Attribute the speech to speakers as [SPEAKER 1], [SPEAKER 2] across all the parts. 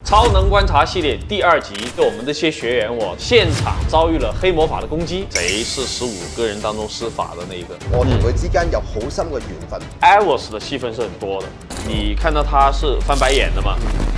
[SPEAKER 1] 超能观察系列第2集，我们这些学员现场遭遇了黑魔法的攻击，谁是15个人当中施法的那一个？
[SPEAKER 2] 我同佢之間有好深嘅緣分。
[SPEAKER 1] Avos 的戲份是很多的，你看到他是翻白眼的嘛？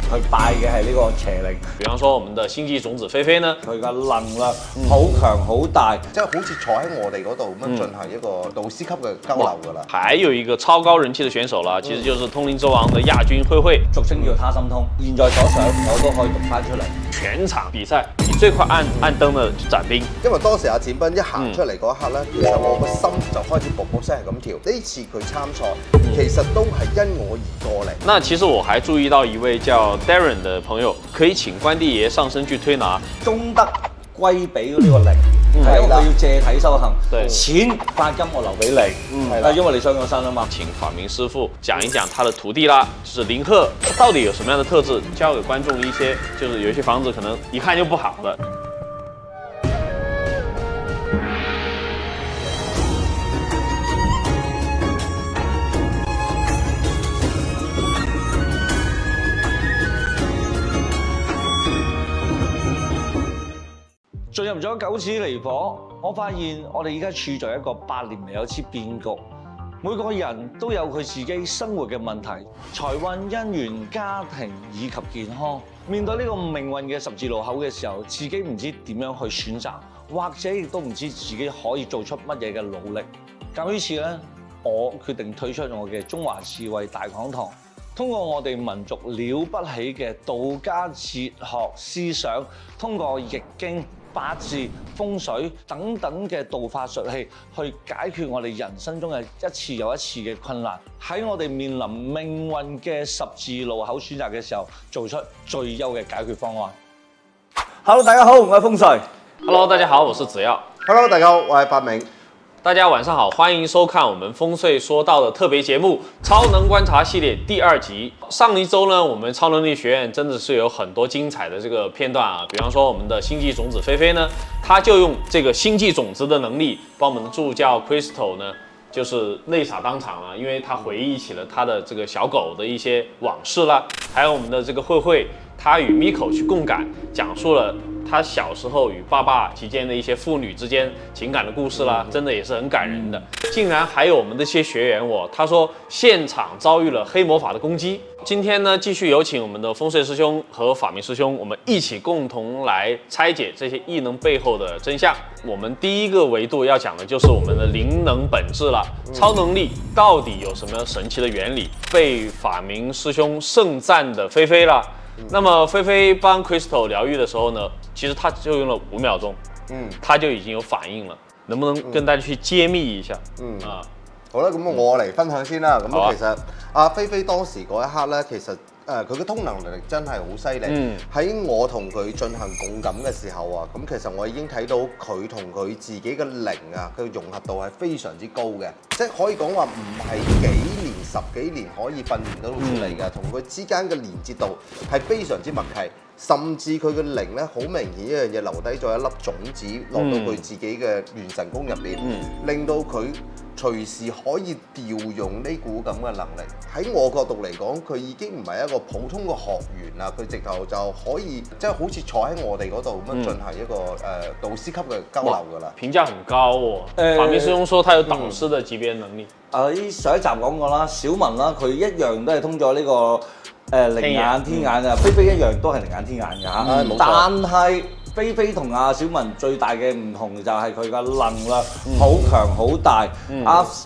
[SPEAKER 3] 佢拜嘅係呢個邪靈。
[SPEAKER 1] 比方說我們的星際種子菲菲呢，
[SPEAKER 3] 佢嘅能量好強好大，
[SPEAKER 2] 即係好似坐喺我哋嗰度咁樣進行一個導師級嘅交流㗎啦。
[SPEAKER 1] 還有一個超高人氣的選手啦，其實就是通靈之王的亞軍慧慧，
[SPEAKER 3] 俗稱叫他心通。現在所想我都可以讀翻出嚟。
[SPEAKER 1] 全場比賽你最快按燈的展兵，
[SPEAKER 2] 因為當時阿展斌一行出嚟嗰一刻咧，其實我個心就開始噗噗聲係咁跳。呢次佢參賽，其實都係因我而過嚟。
[SPEAKER 1] 那其實我還注意到一位叫 Darren 的朋友，可以請關帝爺上身去推拿，
[SPEAKER 3] 功德歸俾呢個靈，係因為佢要借體修行，錢發金我留俾你，因為你上咗身啊嘛。
[SPEAKER 1] 請法明師傅講一講他的徒弟啦，就是林鶴，他到底有什麼樣的特質，教給觀眾一些，就是有一些房子可能一看就不好的。
[SPEAKER 3] 進入咗9次離火，我發現我哋而家處在一個百年未有之變局。每個人都有佢自己生活嘅問題，財運、姻緣、家庭以及健康。面對呢個命運嘅十字路口嘅時候，自己唔知點樣去選擇，或者亦都唔知自己可以做出乜嘢嘅努力。咁於是咧，我決定推出我嘅中華智慧大講堂。通過我哋民族了不起嘅道家哲學思想，通過易經、八字、風水等等嘅道法術器，去解決我哋人生中嘅一次又一次嘅困難。喺我哋面臨命運嘅十字路口選擇嘅時候，做出最優嘅解決方案。Hello， 大家好，我係風水。
[SPEAKER 1] Hello， 大家好，我是子耀。
[SPEAKER 2] Hello， 大家好，我係發明。
[SPEAKER 1] 大家晚上好，歡迎收看我們風水說道的特別節目《超能觀察系列第2集》。上一周呢，我們超能力學院真的是有很多精彩的這個片段啊，比方說我們的星際種子菲菲呢，他就用這個星際種子的能力，幫我們的助教 Crystal 呢，就是淚灑當場了，因為他回憶起了他的這個小狗的一些往事啦，還有我們的這個慧慧，他與 Miko 去共感，講述了他小時候與爸爸之間的一些父女之間情感的故事啦，真的也是很感人的。竟然還有我們這些學員他說現場遭遇了黑魔法的攻擊。今天呢，繼續有請我們的風水師兄和法明師兄，我們一起共同來拆解這些異能背後的真相。我們第一個維度要講的就是我們的靈能本質了，超能力到底有什麼神奇的原理？被法明師兄盛讚的菲菲啦。那麼菲菲幫 Crystal 療癒的時候呢，其實他就用了5秒鐘，他就已經有反應了。能不能跟大家去揭秘一下？
[SPEAKER 2] 好啦，咁我嚟分享先啦。咁其實阿菲菲當時嗰一刻咧，其實佢嘅通能力真係好犀利。喺我同佢進行共感嘅時候啊，咁其實我已經睇到佢同佢自己嘅靈啊，佢融合度係非常之高嘅，即係可以講話唔係幾年、10幾年可以訓練到出嚟嘅，同佢之間嘅連接度係非常之默契。甚至佢嘅靈咧，好明顯一樣嘢留低咗一粒種子落到佢自己嘅元神宮入邊，令到佢隨時可以調用呢股咁嘅能力。喺我角度嚟講，佢已經唔係一個普通嘅學員啦，佢直頭就可以即係好似坐喺我哋嗰度咁樣進行一個導師級嘅交流㗎啦。
[SPEAKER 1] 評價很高喎，法明師兄說他有導師的級別能力。
[SPEAKER 3] 上一集講過啦，小文啦，佢一樣都係通咗呢個。靈眼天眼啊，菲菲一樣都係靈眼天眼嘅嚇，但係菲菲同阿小文最大嘅唔同就係佢嘅能量好強好大。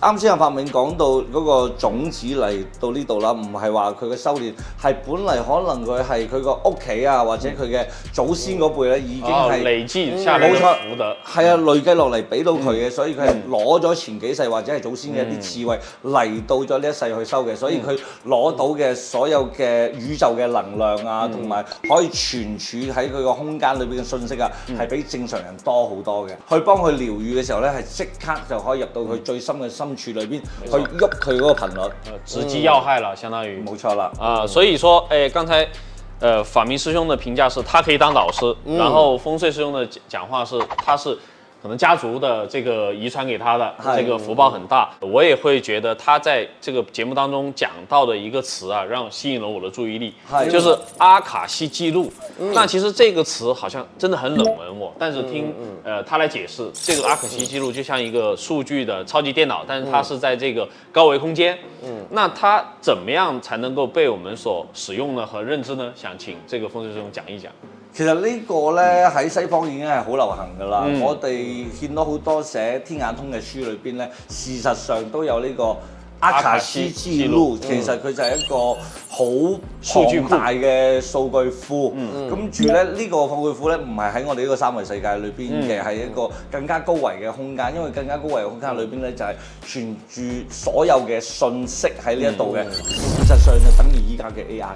[SPEAKER 3] 啱先阿發明講到嗰個種子嚟到呢度啦，唔係話佢嘅修練係本嚟可能佢係佢個屋企啊，或者佢嘅祖先嗰輩咧已經係
[SPEAKER 1] 累積下嚟嘅福德，
[SPEAKER 3] 係啊，累計落嚟俾到佢嘅，所以佢係攞咗前幾世或者係祖先嘅一啲智慧嚟到咗呢一世去修嘅，所以佢攞到嘅所有嘅宇宙嘅能量啊，同埋可以存儲喺佢個空間裏邊嘅信息啊，係比正常人多好多嘅。去幫佢療愈嘅時候咧，係即刻就可以入到佢最深嘅深處裏邊，去喐佢嗰個頻率，
[SPEAKER 1] 直擊要害啦，相當於。
[SPEAKER 3] 冇錯啦。
[SPEAKER 1] 所以說，剛才法明師兄的評價是，他可以當導師，然後風水師兄的講話是，他是可能家族的这个遗传给他的这个福报很大。我也会觉得他在这个节目当中讲到的一个词啊，吸引了我的注意力，就是阿卡西记录。那其实这个词好像真的很冷门但是听他来解释，这个阿卡西记录就像一个数据的超级电脑，但是它是在这个高维空間。那它怎麼樣才能夠被我們所使用呢和認知呢？想請這個風水師兄講一講。
[SPEAKER 3] 其實呢個咧喺西方已經係好流行㗎啦。我哋見到好多寫天眼通嘅書裏邊咧，事實上都有呢個阿卡西記錄。其實佢就係一個好龐大嘅數據庫。跟住咧呢個數據庫咧唔係喺我哋呢個三維世界裏邊嘅，係一個更加高維嘅空間。因為更加高維嘅空間裏邊咧就係存住所有嘅信息喺呢一度嘅。事實上就等於依家嘅 AI。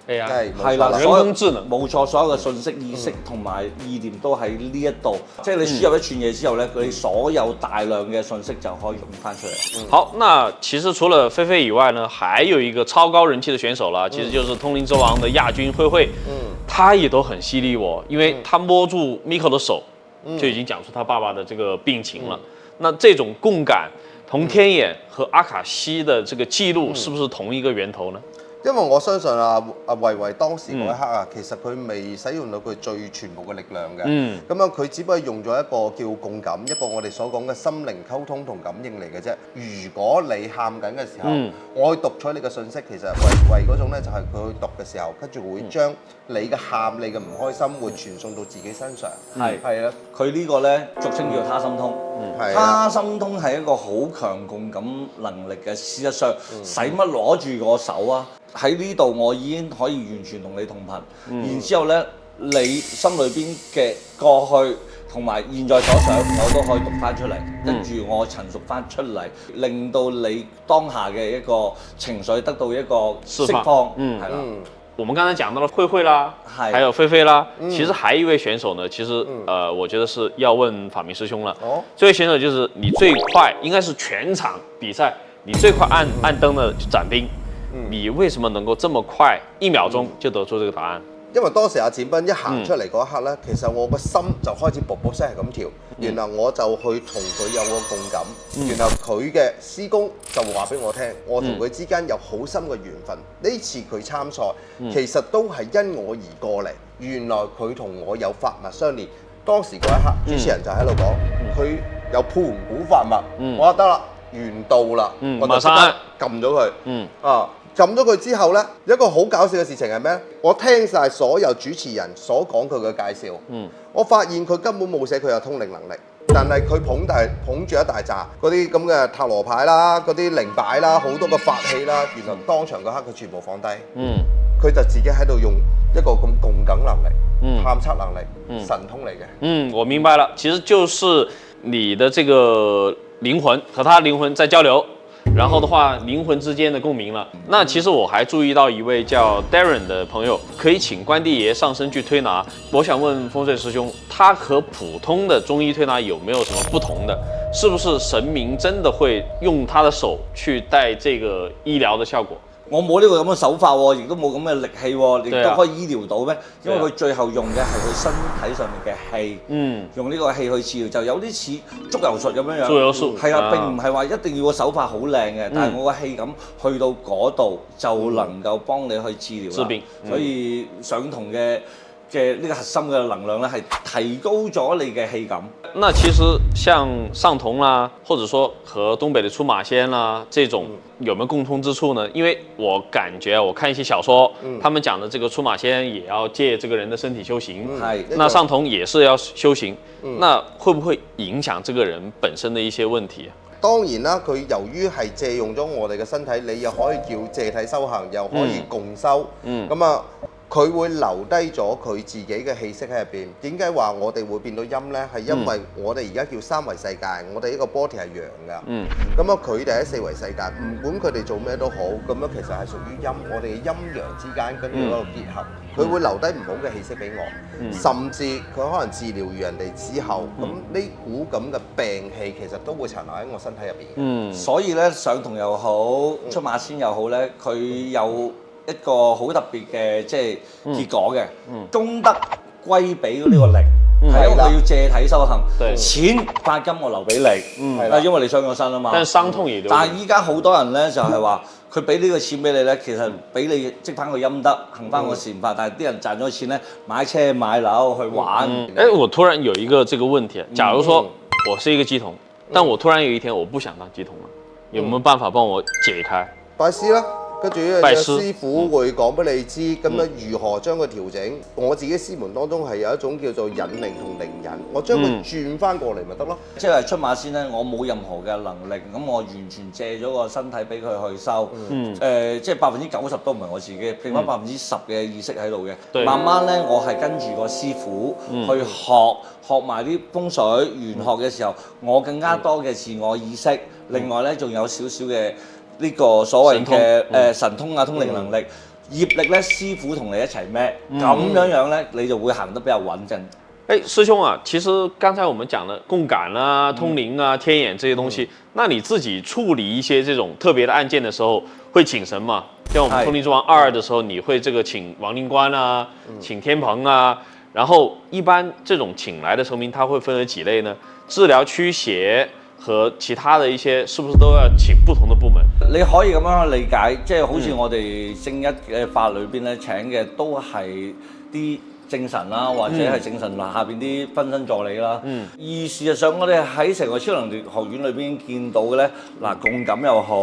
[SPEAKER 3] 係啦，
[SPEAKER 1] 人工智能
[SPEAKER 3] 冇錯，所有嘅信息、意識同埋意念都喺呢一度。即係你輸入一串嘢之後咧，佢所有大量嘅信息就可以用翻出嚟。
[SPEAKER 1] 好，那其實除了菲菲以外呢，還有一個超高人氣的選手啦，其實就是通靈之王的亞軍慧慧。他也都很犀利因為他摸住 Miko 的手，就已經講出他爸爸的這個病情了。那這種共感同天眼和阿卡西的這個記錄，是不是同一個源頭呢？
[SPEAKER 2] 因為我相信慧慧當時嗰一刻啊，其實佢未使用到佢最全部嘅力量嘅。咁樣佢只不過用咗一個叫共感，一個我哋所講嘅心靈溝通同感應嚟嘅啫。如果你喊緊嘅時候，我去讀取你嘅信息，其實慧慧嗰種咧就係佢去讀嘅時候，跟住會將你嘅喊、你嘅唔開心會傳送到自己身上。係啦，
[SPEAKER 3] 佢呢個咧俗稱叫他心通。他心通係一個好強共感能力嘅。事實上，使乜攞住個手啊？喺呢度我已經可以完全同你同頻，然之後咧，你心裏邊嘅過去同埋現在所想，我都可以讀翻出嚟，跟住我陳述翻出嚟，令到你當下嘅一個情緒得到一個釋放，係啦。
[SPEAKER 1] 我們剛才講到了慧慧啦，還有菲菲啦，其實還有一位選手呢，其實我覺得是要問法明師兄了。這位選手就是你最快，應該是全場比賽你最快按燈的展斌。你為什麼能夠這麼快1秒鐘就得出這個答案？
[SPEAKER 2] 因為當時阿展斌一行出嚟嗰一刻咧，其實我個心就開始噗噗聲係咁跳，然後我就去同佢有個共感，然後佢嘅師公就話俾我聽，我同佢之間有好深嘅緣分。呢次佢參賽，其實都係因我而過嚟，原來佢同我有法脈相連。當時嗰一刻，主持人就喺度講，佢有盤古法脈，我話得啦，緣到啦，我就即刻撳咗佢，撳咗佢之後呢，有一個好搞笑嘅事情係咩？我聽晒所有主持人所講佢嘅介紹，我發現佢根本冇寫佢有通靈能力，但係佢捧住一大紮嗰啲咁嘅塔羅牌啦、嗰啲靈擺啦、好多嘅法器啦，原來當場嗰刻佢全部放低，佢就自己喺度用一個咁共感能力、探測能力、神通嚟嘅。
[SPEAKER 1] 我明白了，其實就是你的這個靈魂和他靈魂在交流。然後的話，靈魂之間的共鳴了。那其實我還注意到一位叫 Darren 的朋友，可以請關帝爺上身去推拿。我想問風水師兄，他和普通的中醫推拿有沒有什麼不同的？是不是神明真的會用他的手去帶這個醫療的效果？
[SPEAKER 3] 我冇呢個咁嘅手法喎，亦都冇咁嘅力氣喎，亦都可以醫療到咩？因為佢最後用嘅係佢身體上面嘅氣，用呢個氣去治療，就有啲似捉油術咁樣樣。捉油術係啦，並唔係話一定要個手法好靚嘅，但係我個氣感去到嗰度就能夠幫你去治療啦。治病，所以相同嘅呢個核心嘅能量咧，係提高咗你嘅氣感。
[SPEAKER 1] 那其實像上銅啦，或者說和東北的出馬仙啦，這種有沒有共通之處呢？因為我感覺我看一些小說，他們講的這個出馬仙也要借這個人的身體修行，那上銅也是要修行，那會不會影響這個人本身的一些問題？
[SPEAKER 2] 當然啦，佢由於係借用咗我哋嘅身體，你又可以叫借體修行，又可以共修，咁啊。佢會留低咗佢自己嘅氣息喺入邊。點解話我哋會變到陰呢？係因為我哋而家叫三維世界，我哋呢個 body 係陽㗎。咁啊，佢哋喺四維世界，唔管佢哋做咩都好，咁樣其實係屬於陰。我哋嘅陰陽之間跟住嗰個結合，佢會留低唔好嘅氣息俾我，甚至佢可能治療完人哋之後，咁呢股咁嘅病氣其實都會殘留喺我身體入邊。
[SPEAKER 3] 所以咧，上銅又好，出馬仙又好咧，佢有一個好特別嘅即係結果嘅，功德歸俾呢個力，係因為佢要借體修行，
[SPEAKER 1] 對
[SPEAKER 3] 錢髮金我留俾你，因為你傷咗身啊嘛。
[SPEAKER 1] 但係傷痛也留。
[SPEAKER 3] 但係依家好多人咧就係話，佢俾呢個錢俾你咧，其實俾你積翻個陰德，行翻個善法。但係啲人賺咗錢咧，買車買樓去玩。
[SPEAKER 1] 我突然有一個這個問題，假如說我是一個乩童，但我突然有一天我不想當乩童了，有沒有辦法幫我解開？
[SPEAKER 2] 拜師啦。跟住呢
[SPEAKER 1] 拜
[SPEAKER 2] 樣師傅會講俾你知，咁樣如何將佢調整。我自己師門當中係有一種叫做引靈同靈引，我將佢轉翻過嚟咪得咯。
[SPEAKER 3] 即係出馬仙咧，我冇任何嘅能力，咁我完全借咗個身體俾佢去修。即係90%都唔係我自己，剩翻10%嘅意識喺度嘅。慢慢咧，我係跟住個師傅去學埋啲風水玄學嘅時候，我更加多嘅自我意識。另外咧，仲有少少嘅呢個所謂嘅神通啊、通靈能力、業力咧，師傅同你一齊孭，咁樣咧，你就會行得比較穩陣。
[SPEAKER 1] 師兄啊，其實剛才我們講的共感啊、通靈啊、天眼這些東西，那你自己處理一些這種特別的案件的時候，會請神嗎？像我們《通靈之王2》的時候，你會這個請亡靈官啊、請天蓬啊，然後一般這種請來的神明，它會分為幾類呢？治療驅邪和其他的一些，是不是都要請不同的部門？
[SPEAKER 3] 你可以咁樣去理解，即係好似我哋正一嘅法裏邊咧請嘅都係啲正神啦，或者係正神下邊啲分身助理啦。而事實上，我哋喺成個超能力學院裏邊見到嘅咧，嗱共感又好，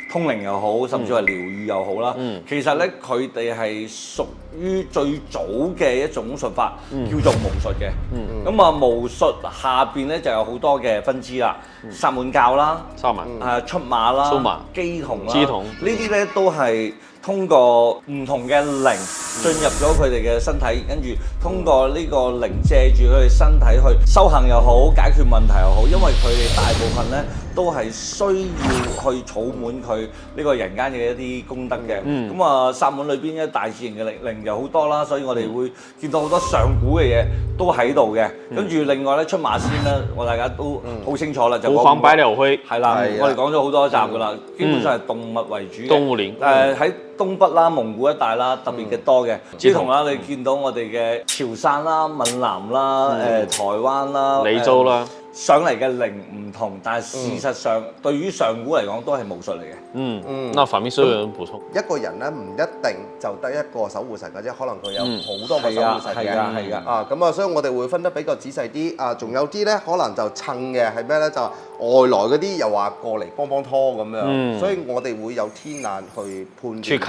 [SPEAKER 3] 通靈又好，甚至係療愈又好啦。其實咧，佢哋係屬於最早嘅一種術法，叫做巫術嘅。咁啊，巫術下邊咧就有好多嘅分支啦，薩滿教啦，出馬啦，乩童啦，呢啲咧都係通過唔同嘅靈進入咗佢哋嘅身體，跟住通過呢個靈借住佢哋身體去修行又好，解決問題又好，因為佢哋大部分咧都係需要去儲滿佢呢個人間嘅一啲功德嘅。咁啊，薩滿裏邊咧大自然嘅靈又好多啦，所以我哋會見到好多上古嘅嘢都喺度嘅。跟住另外咧出馬仙咧，我大家都好清楚啦，就
[SPEAKER 1] 五黃百鳥灰
[SPEAKER 3] 係啦，我哋講咗好多集噶啦，基本上係動物為主嘅。
[SPEAKER 1] 動物靈
[SPEAKER 3] 喺東北啦、蒙古一帶啦，特別嘅多嘅。之同啦，你見到我哋嘅潮汕啦、閩南啦、台灣啦、
[SPEAKER 1] 雷州啦，
[SPEAKER 3] 上嚟嘅靈唔同，但係事實上對於上古嚟講都係巫術嚟嘅。
[SPEAKER 1] 那法明師有人補充？
[SPEAKER 2] 一個人咧唔一定就得一個守護神嘅啫，可能佢有好多個守護神嘅。
[SPEAKER 3] 係㗎。
[SPEAKER 2] 咁啊，所以我哋會分得比較仔細啲。仲有啲咧可能就襯嘅係咩咧？就外來嗰啲又話過嚟幫拖咁樣。所以我哋會有天眼去判斷。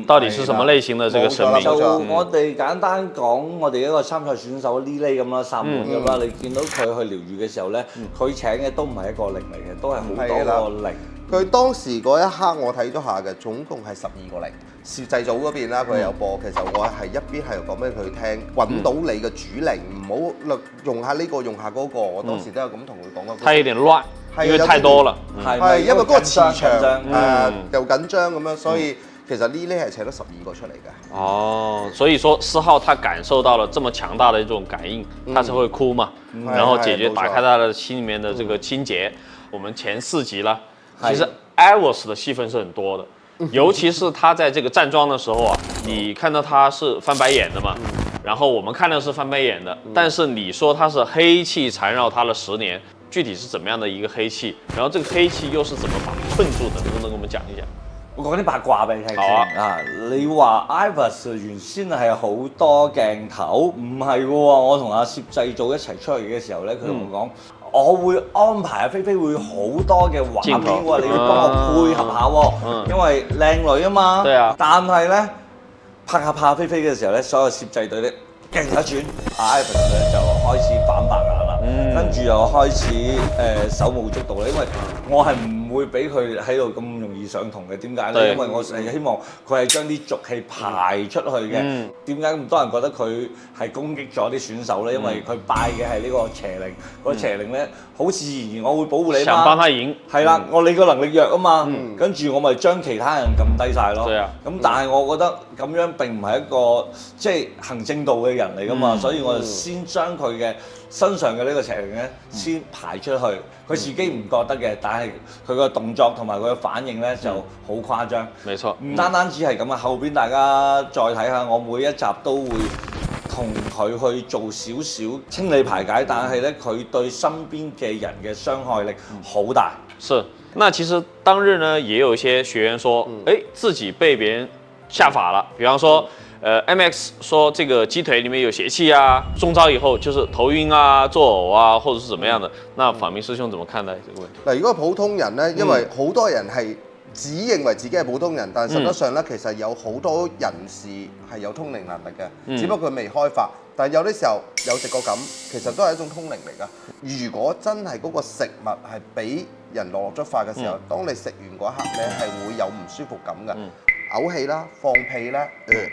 [SPEAKER 1] 到底是什麼類型的這個神明？
[SPEAKER 3] 就我哋簡單講，我哋一個參賽選手呢咁啦，薩滿咁啦，你見到佢去療愈嘅時候咧，佢請嘅都唔係一個靈嚟嘅，都係好多個靈。
[SPEAKER 2] 佢當時嗰一刻我睇咗下嘅，總共係12個靈。攝製組嗰邊啦，佢有播。其實我係一邊係講俾佢聽，揾到你嘅主靈，唔好用下呢個用下嗰個。我當時都有咁同佢講過。
[SPEAKER 1] 太有點亂，因為太多了。
[SPEAKER 2] 係因為嗰個磁場又緊張咁樣，所以其實呢啲係請咗12個出嚟嘅。
[SPEAKER 1] 哦，所以說4號他感受到了這麼強大的一種感應，他是會哭嘛，然後解決打開他的心裡面的這個心結。我們前4集啦，其實 Elvis 的戲份是很多的。尤其是他在這個站樁的時候啊，你看到他是翻白眼的嘛，然後我們看到是翻白眼的，但是你說他是黑氣纏繞他了10年，具體是怎麼樣的一個黑氣？然後這個黑氣又是怎麼把他困住的？能不能跟我們講一講？
[SPEAKER 3] 我講啲八卦俾你聽先。你話 Iris 原先係好多鏡頭，唔係喎，我同阿攝製組一齊出去嘅時候咧，佢同我講。我會安排阿菲菲會好多嘅畫面喎，你要幫我配合下喎，因為靚女啊嘛。對啊。但係咧拍下阿菲菲嘅時候咧，所有攝製隊咧鏡一轉，阿 Ivan 咧就開始反白眼啦，跟住又開始手舞足蹈咧，因為我係唔會俾佢喺度咁容易上同嘅。點解咧？因為我係希望佢係將啲濁氣排出去嘅。點解咁多人覺得佢係攻擊咗啲選手咧？因為佢拜嘅係呢個邪靈，個邪靈咧好自然，我會保護你嘛。想幫他贏。係啦，你個能力弱啊嘛，跟住我咪將其他人撳低晒咯。咁但係我覺得咁樣並唔係一個即係行正道嘅人嚟噶嘛，所以我就先將佢嘅身上嘅呢個邪靈咧先排出去，佢自己唔覺得嘅，但係佢個動作同埋佢嘅反應咧就好誇張。沒錯，唔單止係咁啊，後邊大家再睇下，我每一集都會同佢去做少少清理排解，但係咧佢對身邊嘅人嘅傷害力好大。
[SPEAKER 1] 是，那其實當日呢，也有一些學員說，自己被別人下法了，比方說。MX 說這個雞腿裡面有邪氣啊，中招以後就是頭暈啊、作嘔啊，或者是怎麼樣的。那法明師兄怎麼看待這個問題？
[SPEAKER 2] 嗱，如果普通人呢，因為好多人係只認為自己係普通人，但係實質上呢，其實有好多人士係有通靈能力嘅，只不過佢未開發。但係有啲時候有食過咁，其實都係一種通靈嚟㗎。如果真係嗰個食物係俾人落咗法嘅時候，當你食完嗰一刻，你係會有唔舒服感㗎。嘔氣啦、放屁啦、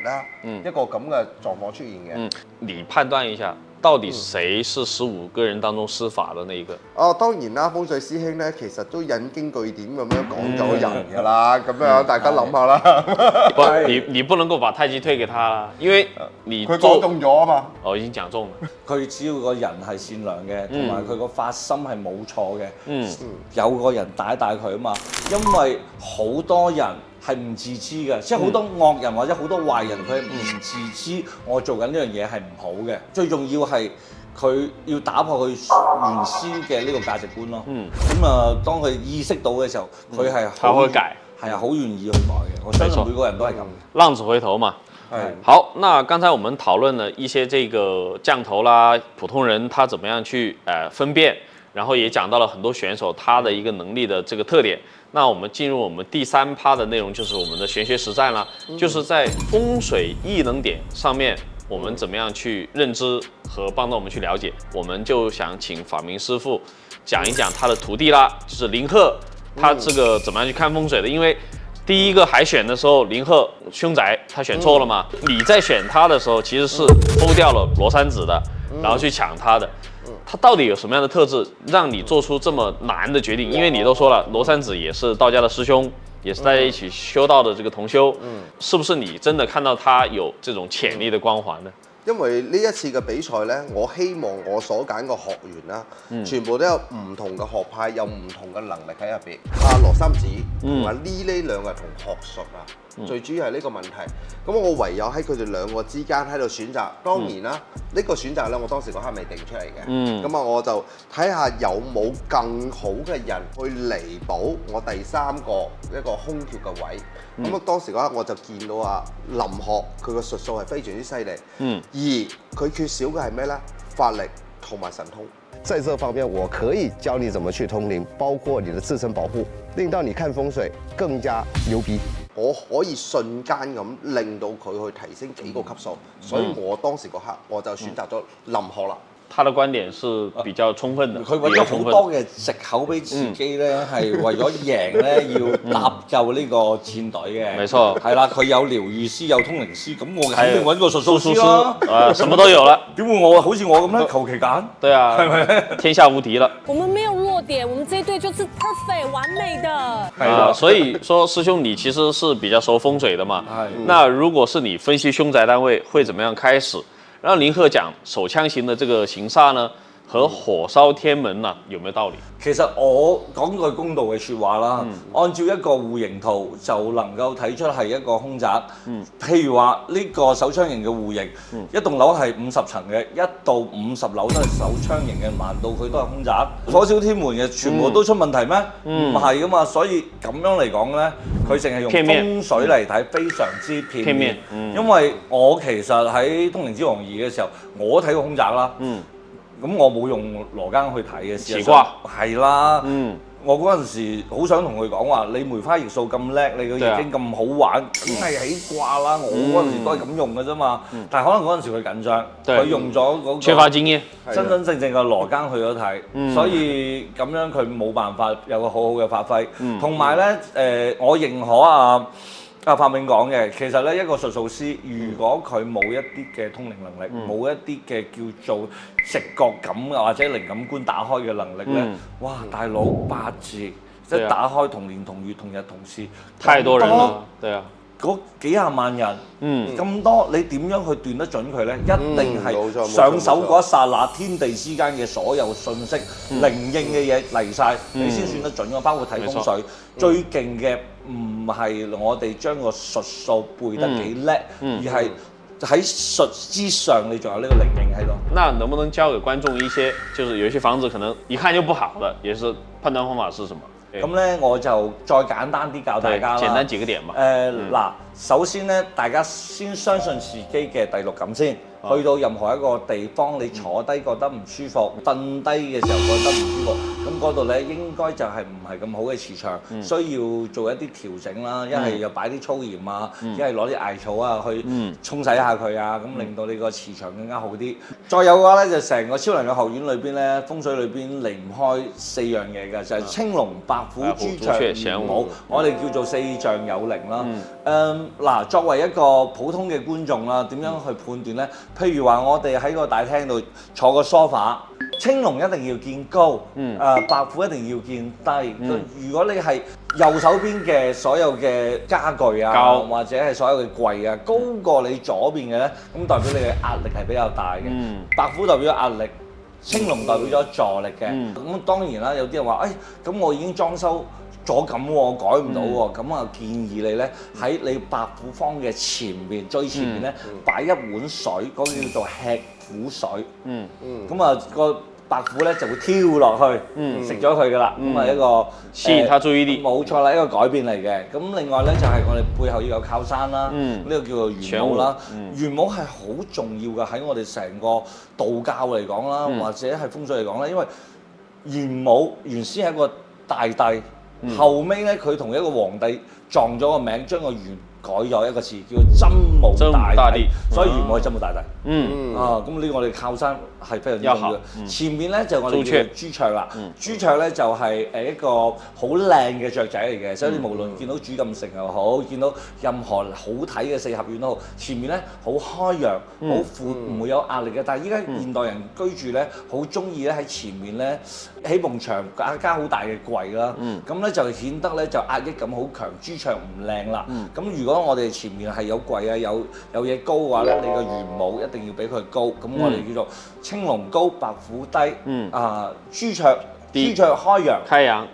[SPEAKER 2] 啦，一個咁嘅狀況出現嘅。
[SPEAKER 1] 你判斷一下，到底誰是15個人當中施法的那一個？
[SPEAKER 2] 哦，當然啦，風水師兄咧，其實都引經據典咁樣講咗人㗎啦，咁樣大家諗下啦。
[SPEAKER 1] 你不能夠把太極推給他啦，因為你
[SPEAKER 2] 佢講中咗啊嘛。
[SPEAKER 1] 哦，已經講中了。
[SPEAKER 3] 佢只要個人係善良嘅，同埋佢個發心係冇錯嘅，有個人帶佢啊嘛。因為好多人係唔自知嘅，即係好多惡人或者好多壞人，佢係唔自知我做緊呢樣嘢係唔好嘅。最重要係佢要打破佢原先嘅呢個價值觀咯。咁啊，當佢意識到嘅時候，佢係
[SPEAKER 1] 好改，
[SPEAKER 3] 係啊，好願意去改嘅。我相信每個人都係咁。
[SPEAKER 1] 浪子回頭嘛。好，那剛才我們討論了一些這個降頭啦，普通人他怎麼樣去分辨，然後也講到了很多選手他的一個能力的這個特點。那我們進入我們第3趴的內容，就是我們的玄學實戰啦，就是在風水異能點上面，我們怎麼樣去認知和幫助我們去了解。我們就想請法明師傅講一講他的徒弟啦，就是林鶴，他這個怎麼樣去看風水的，因為第一個海選的時候，林鶴凶宅他選錯了嘛，你在選他的時候其實是偷掉了羅山子的，然後去搶他的。他到底有什麼樣的特質，讓你做出這麼難的決定？因為你都說了，羅山子也是道家的師兄，也是大家一起修道的這個同修，是不是你真的看到他有這種潛力的光環呢？
[SPEAKER 2] 因為呢一次嘅比賽呢，我希望我所揀嘅學員啦，全部都有唔同嘅學派，有唔同嘅能力喺入邊。阿羅三子同埋呢兩個同學術啊，最主要係呢個問題。咁我唯有喺佢哋兩個之間喺度選擇。當然啦，呢個選擇呢，我當時嗰刻未定出嚟嘅。咁啊，我就睇下有冇更好嘅人去彌補我第3個一個空缺嘅位。咁啊，當時嗰刻我就見到啊林學佢個術數係非常之犀利。而佢缺少嘅係咩呢？法力同埋神通。
[SPEAKER 4] 在這方面，我可以教你怎麼去通靈，包括你的自身保護，令到你看風水更加牛逼。
[SPEAKER 2] 我可以瞬間咁令到佢去提升幾個級數，所以我當時嗰刻我就選擇咗林學啦。
[SPEAKER 1] 他的觀點是比較充分的，
[SPEAKER 3] 佢為咗好多嘅藉口俾自己咧，係為咗贏咧要搭救呢個戰隊嘅。
[SPEAKER 1] 沒錯，
[SPEAKER 3] 係啦，佢有療愈師，有通靈師，咁我肯定揾個術數師啦。
[SPEAKER 1] 什麼都有了。
[SPEAKER 3] 點會我好似我咁咧？求其揀。
[SPEAKER 1] 對啊，係咪？天下無敵了。
[SPEAKER 5] 我們沒有弱點，我們這一隊就是 perfect 完美的。
[SPEAKER 1] 所以說師兄你其實是比較熟風水的嘛。那如果是你分析凶宅單位會怎麼樣開始？然後林鶴講手槍型的這個行煞呢，和火燒天門啊，有沒有道理？
[SPEAKER 3] 其實我講句公道嘅説話啦，按照一個戶型圖就能夠睇出係一個凶宅。譬如話呢個手槍型嘅戶型，一棟樓係50層嘅，1到50樓都係手槍型嘅，難道佢都係凶宅？火燒天門嘅全部都出問題咩？唔係噶嘛，所以咁樣嚟講呢，佢淨係用風水嚟睇，非常之片面。因為我其實喺通靈之王2嘅時候，我睇過凶宅啦。咁我冇用羅庚去睇嘅時候，係啦。我嗰陣時好想同佢講話，你梅花易數咁叻，你個易經咁好玩，梗係起卦啦。我嗰陣時都係咁用嘅啫嘛。但係可能嗰陣時佢緊張，佢用咗嗰個
[SPEAKER 1] 缺乏經驗，
[SPEAKER 3] 真真正正嘅羅庚去咗睇，所以咁樣佢冇辦法有個好好嘅發揮。同埋咧，我認可法明講嘅，其實咧一個術數師，如果佢冇一啲嘅通靈能力，冇一啲嘅叫做直覺感或者靈感官打開嘅能力咧，哇！大佬八字即係打開同年同月同日同時，
[SPEAKER 1] 太多人啦，對啊，
[SPEAKER 3] 嗰幾廿萬人，咁多你點樣去斷得準佢咧？一定係上手嗰一剎那，天地之間嘅所有信息、靈應嘅嘢嚟晒，你先算得準㗎。包括睇風水，最勁嘅唔係我哋將個術數背得幾叻，而係喺術之上，你仲有呢個靈應喺度。
[SPEAKER 1] 那能不能教給觀眾一些，就是有一些房子可能一看就不好的，也是判斷方法是什麼？
[SPEAKER 3] 咁咧我就再簡單啲教大家啦。
[SPEAKER 1] 簡單幾個點嘛。
[SPEAKER 3] 嗱，首先咧，大家先相信自己嘅第六感先。去到任何一個地方，你坐低覺得唔舒服，瞓低嘅時候覺得唔舒服，咁嗰度咧應該就係唔係咁好嘅磁場，需要做一啲調整啦。一係又擺啲粗鹽啊，一係攞啲艾草啊去沖洗下佢啊，咁令到你個磁場更加好啲。再有嘅話咧，就成個超能嘅學院裏邊咧，風水裏邊離唔開4樣嘢嘅，就係青龍、白虎、朱雀、玄武，我哋叫做四象有靈啦。嗱，作為一個普通嘅觀眾啦，點樣去判斷咧？譬如話，我哋喺個大廳度坐個梳化，青龍一定要見高，白虎一定要見低。如果你係右手邊嘅所有嘅家具啊，或者係所有嘅櫃啊，高過你左邊嘅咧，咁代表你嘅壓力係比較大嘅。白虎代表壓力，青龍代表咗助力嘅。咁當然啦，有啲人話，咁我已經裝修咗咁喎，改唔到喎，咁啊建議你咧喺你白虎方嘅前面，最前面咧擺一碗水，嗰個叫做吃虎水。咁啊個白虎咧就會跳落去，食咗佢噶啦。咁啊一個
[SPEAKER 1] 吸引他注意力。
[SPEAKER 3] 冇錯啦，一個改變嚟嘅。咁另外咧就係我哋背後要有靠山啦，呢個叫做玄武啦。玄武係好重要嘅喺我哋成個道教嚟講啦，或者係風水嚟講啦，因為玄武原先係一個大帝。後尾咧，佢同一個皇帝撞咗個名，將個玄改咗一個詞，叫真武大帝。所以玄武係真武大帝。咁呢個我哋靠山係非常之重要嘅。前面咧就我哋叫朱雀啦。朱雀咧就係一個好靚嘅雀仔嚟嘅，所以你無論見到主禁城又好，見到任何好睇嘅四合院都好，前面咧好開揚、好闊，唔會有壓力嘅。但係依家現代人居住咧，好中意咧喺前面咧起埲牆加好大嘅櫃啦。咁咧就顯得咧就壓抑感好強，朱雀唔靚啦。咁如果我哋前面係有櫃啊，有嘢高嘅話咧，你個玄武一定要俾佢高。咁我哋叫做青龍高，白虎低，朱雀開揚，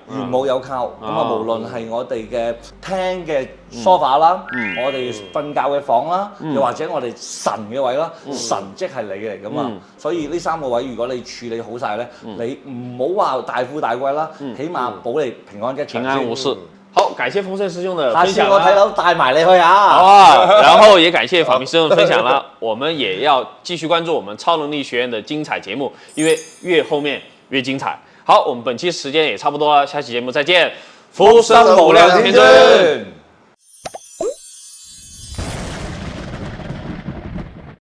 [SPEAKER 3] 玄武有靠。咁啊，無論係我哋嘅廳嘅梳化啦，我哋瞓覺嘅房啦，又或者我哋神嘅位啦，神即係你嚟噶嘛。所以呢3個位如果你處理好晒咧，你唔好話大富大貴啦，起碼保你平安吉祥，
[SPEAKER 1] 平安無事。好，感謝風水師兄的分享。
[SPEAKER 3] 下次我睇樓帶埋你去啊！
[SPEAKER 1] 好啊，然後也感謝法明師兄的分享啦。我們也要繼續關注我們超能力學院的精彩節目，因為越後面越精彩。好，我們本期時間也差不多了，下期節目再見。福生無量天尊。